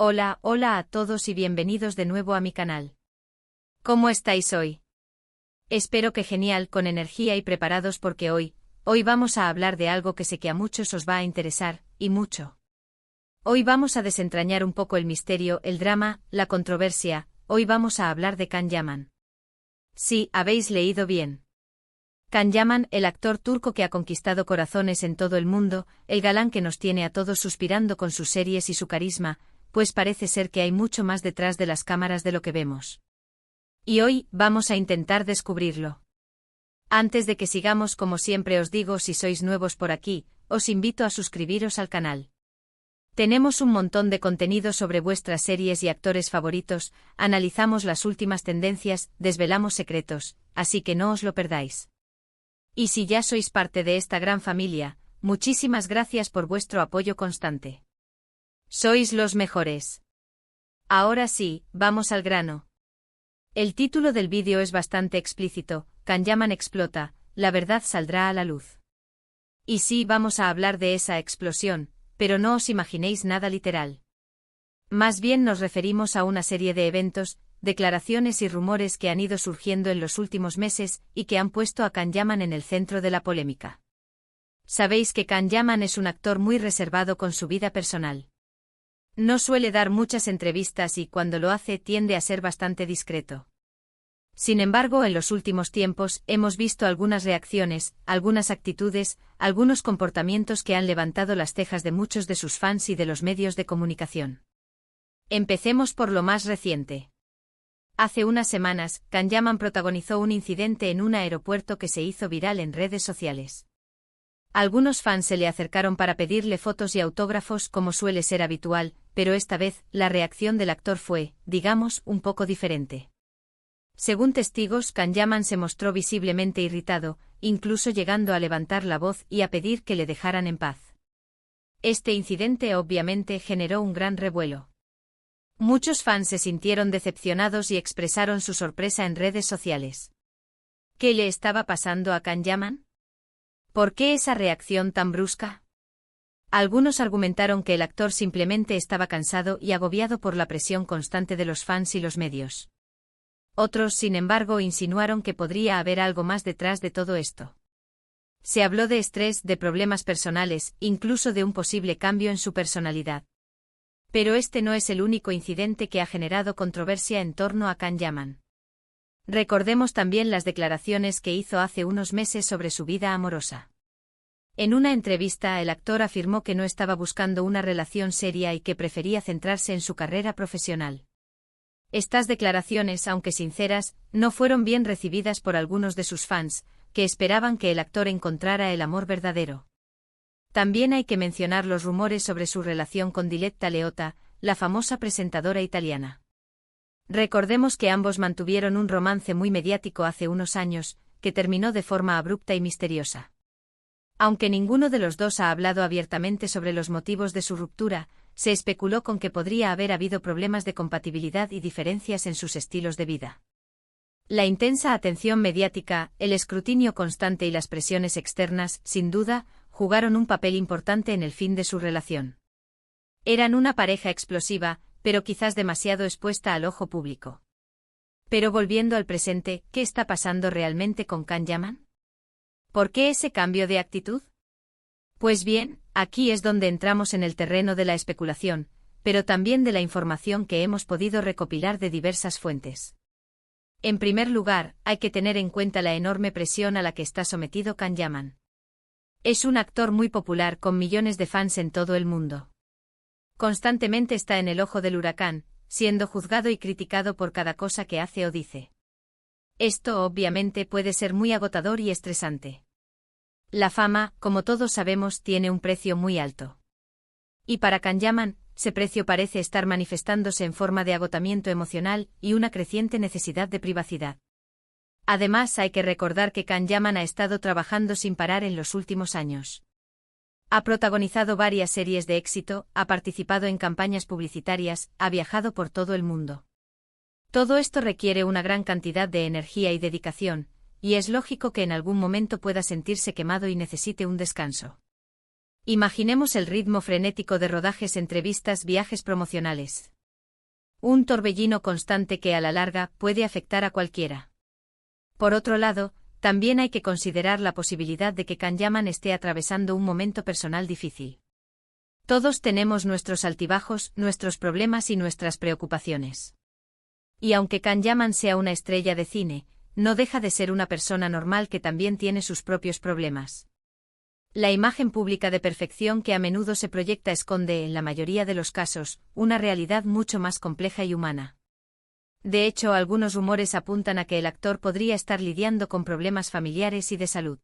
Hola, hola a todos y bienvenidos de nuevo a mi canal. ¿Cómo estáis hoy? Espero que genial, con energía y preparados porque hoy vamos a hablar de algo que sé que a muchos os va a interesar, y mucho. Hoy vamos a desentrañar un poco el misterio, el drama, la controversia. Hoy vamos a hablar de Can Yaman. Sí, habéis leído bien. Can Yaman, el actor turco que ha conquistado corazones en todo el mundo, el galán que nos tiene a todos suspirando con sus series y su carisma, pues parece ser que hay mucho más detrás de las cámaras de lo que vemos. Y hoy vamos a intentar descubrirlo. Antes de que sigamos, como siempre os digo, si sois nuevos por aquí, os invito a suscribiros al canal. Tenemos un montón de contenido sobre vuestras series y actores favoritos, analizamos las últimas tendencias, desvelamos secretos, así que no os lo perdáis. Y si ya sois parte de esta gran familia, muchísimas gracias por vuestro apoyo constante. Sois los mejores. Ahora sí, vamos al grano. El título del vídeo es bastante explícito: Can Yaman explota, la verdad saldrá a la luz. Y sí, vamos a hablar de esa explosión, pero no os imaginéis nada literal. Más bien nos referimos a una serie de eventos, declaraciones y rumores que han ido surgiendo en los últimos meses y que han puesto a Can Yaman en el centro de la polémica. Sabéis que Can Yaman es un actor muy reservado con su vida personal. No suele dar muchas entrevistas y cuando lo hace tiende a ser bastante discreto. Sin embargo, en los últimos tiempos hemos visto algunas reacciones, algunas actitudes, algunos comportamientos que han levantado las cejas de muchos de sus fans y de los medios de comunicación. Empecemos por lo más reciente. Hace unas semanas, Can Yaman protagonizó un incidente en un aeropuerto que se hizo viral en redes sociales. Algunos fans se le acercaron para pedirle fotos y autógrafos como suele ser habitual, pero esta vez, la reacción del actor fue, digamos, un poco diferente. Según testigos, Can Yaman se mostró visiblemente irritado, incluso llegando a levantar la voz y a pedir que le dejaran en paz. Este incidente obviamente generó un gran revuelo. Muchos fans se sintieron decepcionados y expresaron su sorpresa en redes sociales. ¿Qué le estaba pasando a Can Yaman? ¿Por qué esa reacción tan brusca? Algunos argumentaron que el actor simplemente estaba cansado y agobiado por la presión constante de los fans y los medios. Otros, sin embargo, insinuaron que podría haber algo más detrás de todo esto. Se habló de estrés, de problemas personales, incluso de un posible cambio en su personalidad. Pero este no es el único incidente que ha generado controversia en torno a Can Yaman. Recordemos también las declaraciones que hizo hace unos meses sobre su vida amorosa. En una entrevista, el actor afirmó que no estaba buscando una relación seria y que prefería centrarse en su carrera profesional. Estas declaraciones, aunque sinceras, no fueron bien recibidas por algunos de sus fans, que esperaban que el actor encontrara el amor verdadero. También hay que mencionar los rumores sobre su relación con Diletta Leotta, la famosa presentadora italiana. Recordemos que ambos mantuvieron un romance muy mediático hace unos años, que terminó de forma abrupta y misteriosa. Aunque ninguno de los dos ha hablado abiertamente sobre los motivos de su ruptura, se especuló con que podría haber habido problemas de compatibilidad y diferencias en sus estilos de vida. La intensa atención mediática, el escrutinio constante y las presiones externas, sin duda, jugaron un papel importante en el fin de su relación. Eran una pareja explosiva, pero quizás demasiado expuesta al ojo público. Pero volviendo al presente, ¿qué está pasando realmente con Can Yaman? ¿Por qué ese cambio de actitud? Pues bien, aquí es donde entramos en el terreno de la especulación, pero también de la información que hemos podido recopilar de diversas fuentes. En primer lugar, hay que tener en cuenta la enorme presión a la que está sometido Can Yaman. Es un actor muy popular con millones de fans en todo el mundo. Constantemente está en el ojo del huracán, siendo juzgado y criticado por cada cosa que hace o dice. Esto obviamente puede ser muy agotador y estresante. La fama, como todos sabemos, tiene un precio muy alto. Y para Can Yaman, ese precio parece estar manifestándose en forma de agotamiento emocional y una creciente necesidad de privacidad. Además, hay que recordar que Can Yaman ha estado trabajando sin parar en los últimos años. Ha protagonizado varias series de éxito, ha participado en campañas publicitarias, ha viajado por todo el mundo. Todo esto requiere una gran cantidad de energía y dedicación, y es lógico que en algún momento pueda sentirse quemado y necesite un descanso. Imaginemos el ritmo frenético de rodajes, entrevistas, viajes promocionales. Un torbellino constante que a la larga puede afectar a cualquiera. Por otro lado, también hay que considerar la posibilidad de que Can Yaman esté atravesando un momento personal difícil. Todos tenemos nuestros altibajos, nuestros problemas y nuestras preocupaciones. Y aunque Can Yaman sea una estrella de cine, no deja de ser una persona normal que también tiene sus propios problemas. La imagen pública de perfección que a menudo se proyecta esconde, en la mayoría de los casos, una realidad mucho más compleja y humana. De hecho, algunos rumores apuntan a que el actor podría estar lidiando con problemas familiares y de salud.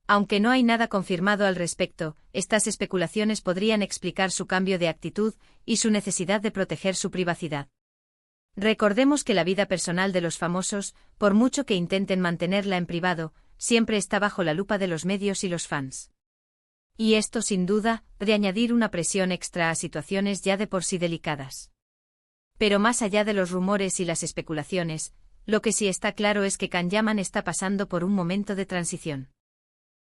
Aunque no hay nada confirmado al respecto, estas especulaciones podrían explicar su cambio de actitud y su necesidad de proteger su privacidad. Recordemos que la vida personal de los famosos, por mucho que intenten mantenerla en privado, siempre está bajo la lupa de los medios y los fans. Y esto, sin duda, puede añadir una presión extra a situaciones ya de por sí delicadas. Pero más allá de los rumores y las especulaciones, lo que sí está claro es que Can Yaman está pasando por un momento de transición.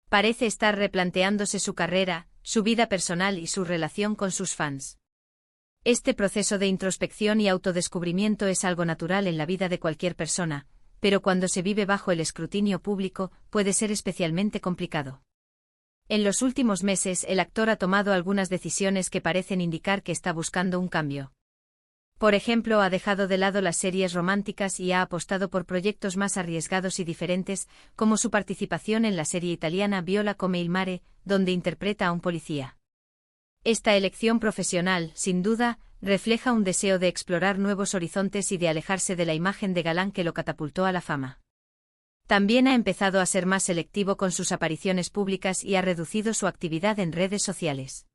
Parece estar replanteándose su carrera, su vida personal y su relación con sus fans. Este proceso de introspección y autodescubrimiento es algo natural en la vida de cualquier persona, pero cuando se vive bajo el escrutinio público, puede ser especialmente complicado. En los últimos meses, el actor ha tomado algunas decisiones que parecen indicar que está buscando un cambio. Por ejemplo, ha dejado de lado las series románticas y ha apostado por proyectos más arriesgados y diferentes, como su participación en la serie italiana Viola come il mare, donde interpreta a un policía. Esta elección profesional, sin duda, refleja un deseo de explorar nuevos horizontes y de alejarse de la imagen de galán que lo catapultó a la fama. También ha empezado a ser más selectivo con sus apariciones públicas y ha reducido su actividad en redes sociales.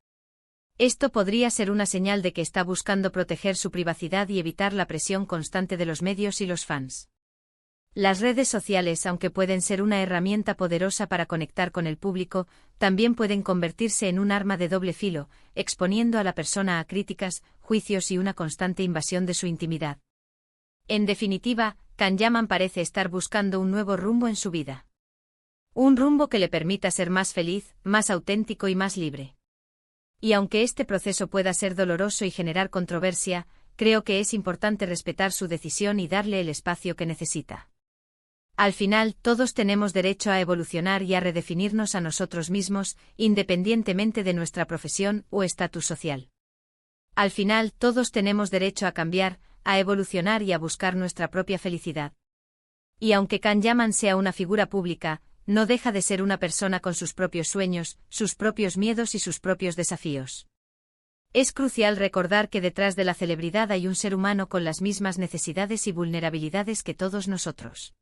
Esto podría ser una señal de que está buscando proteger su privacidad y evitar la presión constante de los medios y los fans. Las redes sociales, aunque pueden ser una herramienta poderosa para conectar con el público, también pueden convertirse en un arma de doble filo, exponiendo a la persona a críticas, juicios y una constante invasión de su intimidad. En definitiva, Can Yaman parece estar buscando un nuevo rumbo en su vida. Un rumbo que le permita ser más feliz, más auténtico y más libre. Y aunque este proceso pueda ser doloroso y generar controversia, creo que es importante respetar su decisión y darle el espacio que necesita. Al final, todos tenemos derecho a evolucionar y a redefinirnos a nosotros mismos, independientemente de nuestra profesión o estatus social. Al final, todos tenemos derecho a cambiar, a evolucionar y a buscar nuestra propia felicidad. Y aunque Can Yaman sea una figura pública, no deja de ser una persona con sus propios sueños, sus propios miedos y sus propios desafíos. Es crucial recordar que detrás de la celebridad hay un ser humano con las mismas necesidades y vulnerabilidades que todos nosotros.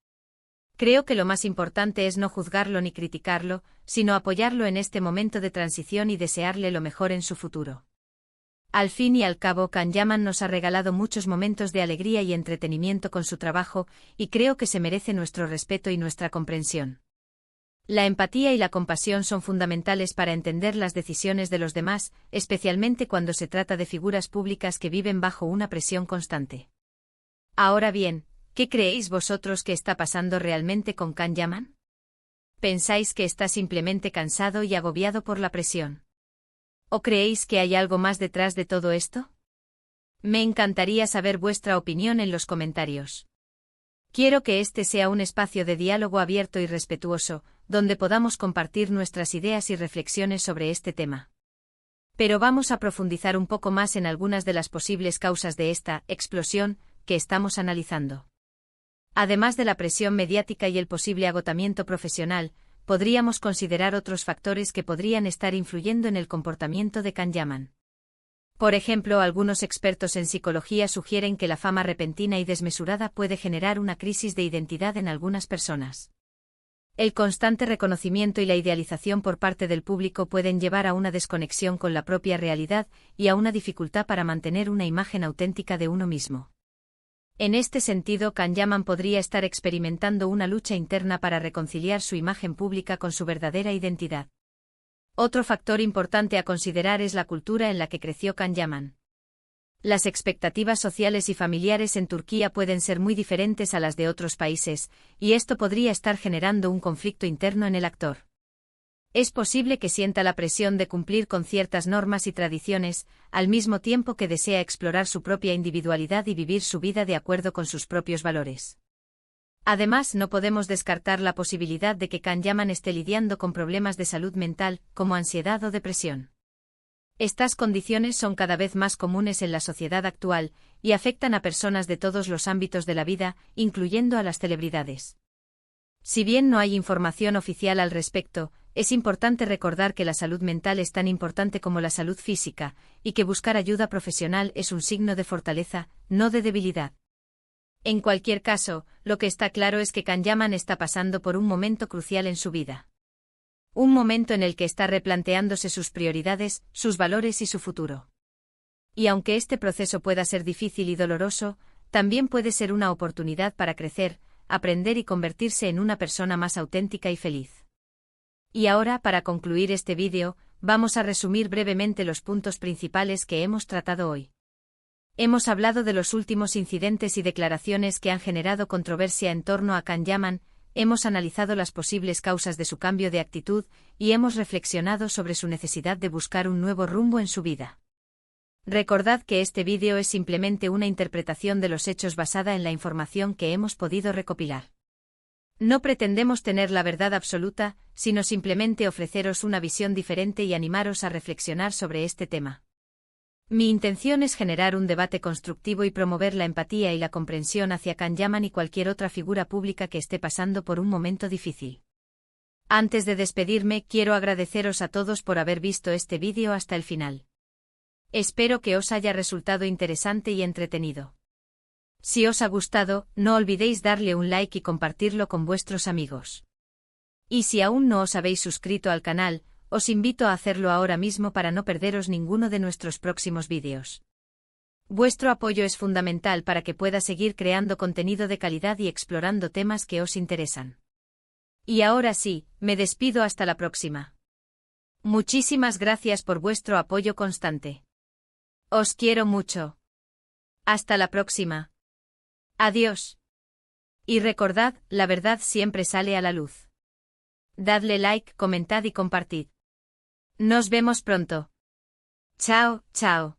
Creo que lo más importante es no juzgarlo ni criticarlo, sino apoyarlo en este momento de transición y desearle lo mejor en su futuro. Al fin y al cabo, Can Yaman nos ha regalado muchos momentos de alegría y entretenimiento con su trabajo, y creo que se merece nuestro respeto y nuestra comprensión. La empatía y la compasión son fundamentales para entender las decisiones de los demás, especialmente cuando se trata de figuras públicas que viven bajo una presión constante. Ahora bien, ¿qué creéis vosotros que está pasando realmente con Can Yaman? ¿Pensáis que está simplemente cansado y agobiado por la presión? ¿O creéis que hay algo más detrás de todo esto? Me encantaría saber vuestra opinión en los comentarios. Quiero que este sea un espacio de diálogo abierto y respetuoso, donde podamos compartir nuestras ideas y reflexiones sobre este tema. Pero vamos a profundizar un poco más en algunas de las posibles causas de esta explosión que estamos analizando. Además de la presión mediática y el posible agotamiento profesional, podríamos considerar otros factores que podrían estar influyendo en el comportamiento de Can Yaman. Por ejemplo, algunos expertos en psicología sugieren que la fama repentina y desmesurada puede generar una crisis de identidad en algunas personas. El constante reconocimiento y la idealización por parte del público pueden llevar a una desconexión con la propia realidad y a una dificultad para mantener una imagen auténtica de uno mismo. En este sentido, Can Yaman podría estar experimentando una lucha interna para reconciliar su imagen pública con su verdadera identidad. Otro factor importante a considerar es la cultura en la que creció Can Yaman. Las expectativas sociales y familiares en Turquía pueden ser muy diferentes a las de otros países, y esto podría estar generando un conflicto interno en el actor. Es posible que sienta la presión de cumplir con ciertas normas y tradiciones, al mismo tiempo que desea explorar su propia individualidad y vivir su vida de acuerdo con sus propios valores. Además, no podemos descartar la posibilidad de que Can Yaman esté lidiando con problemas de salud mental, como ansiedad o depresión. Estas condiciones son cada vez más comunes en la sociedad actual, y afectan a personas de todos los ámbitos de la vida, incluyendo a las celebridades. Si bien no hay información oficial al respecto, es importante recordar que la salud mental es tan importante como la salud física, y que buscar ayuda profesional es un signo de fortaleza, no de debilidad. En cualquier caso, lo que está claro es que Can Yaman está pasando por un momento crucial en su vida. Un momento en el que está replanteándose sus prioridades, sus valores y su futuro. Y aunque este proceso pueda ser difícil y doloroso, también puede ser una oportunidad para crecer, aprender y convertirse en una persona más auténtica y feliz. Y ahora, para concluir este vídeo, vamos a resumir brevemente los puntos principales que hemos tratado hoy. Hemos hablado de los últimos incidentes y declaraciones que han generado controversia en torno a Can Yaman, hemos analizado las posibles causas de su cambio de actitud y hemos reflexionado sobre su necesidad de buscar un nuevo rumbo en su vida. Recordad que este vídeo es simplemente una interpretación de los hechos basada en la información que hemos podido recopilar. No pretendemos tener la verdad absoluta, sino simplemente ofreceros una visión diferente y animaros a reflexionar sobre este tema. Mi intención es generar un debate constructivo y promover la empatía y la comprensión hacia Can Yaman y cualquier otra figura pública que esté pasando por un momento difícil. Antes de despedirme, quiero agradeceros a todos por haber visto este vídeo hasta el final. Espero que os haya resultado interesante y entretenido. Si os ha gustado, no olvidéis darle un like y compartirlo con vuestros amigos. Y si aún no os habéis suscrito al canal, os invito a hacerlo ahora mismo para no perderos ninguno de nuestros próximos vídeos. Vuestro apoyo es fundamental para que pueda seguir creando contenido de calidad y explorando temas que os interesan. Y ahora sí, me despido hasta la próxima. Muchísimas gracias por vuestro apoyo constante. Os quiero mucho. Hasta la próxima. Adiós. Y recordad, la verdad siempre sale a la luz. Dadle like, comentad y compartid. Nos vemos pronto. Chao, chao.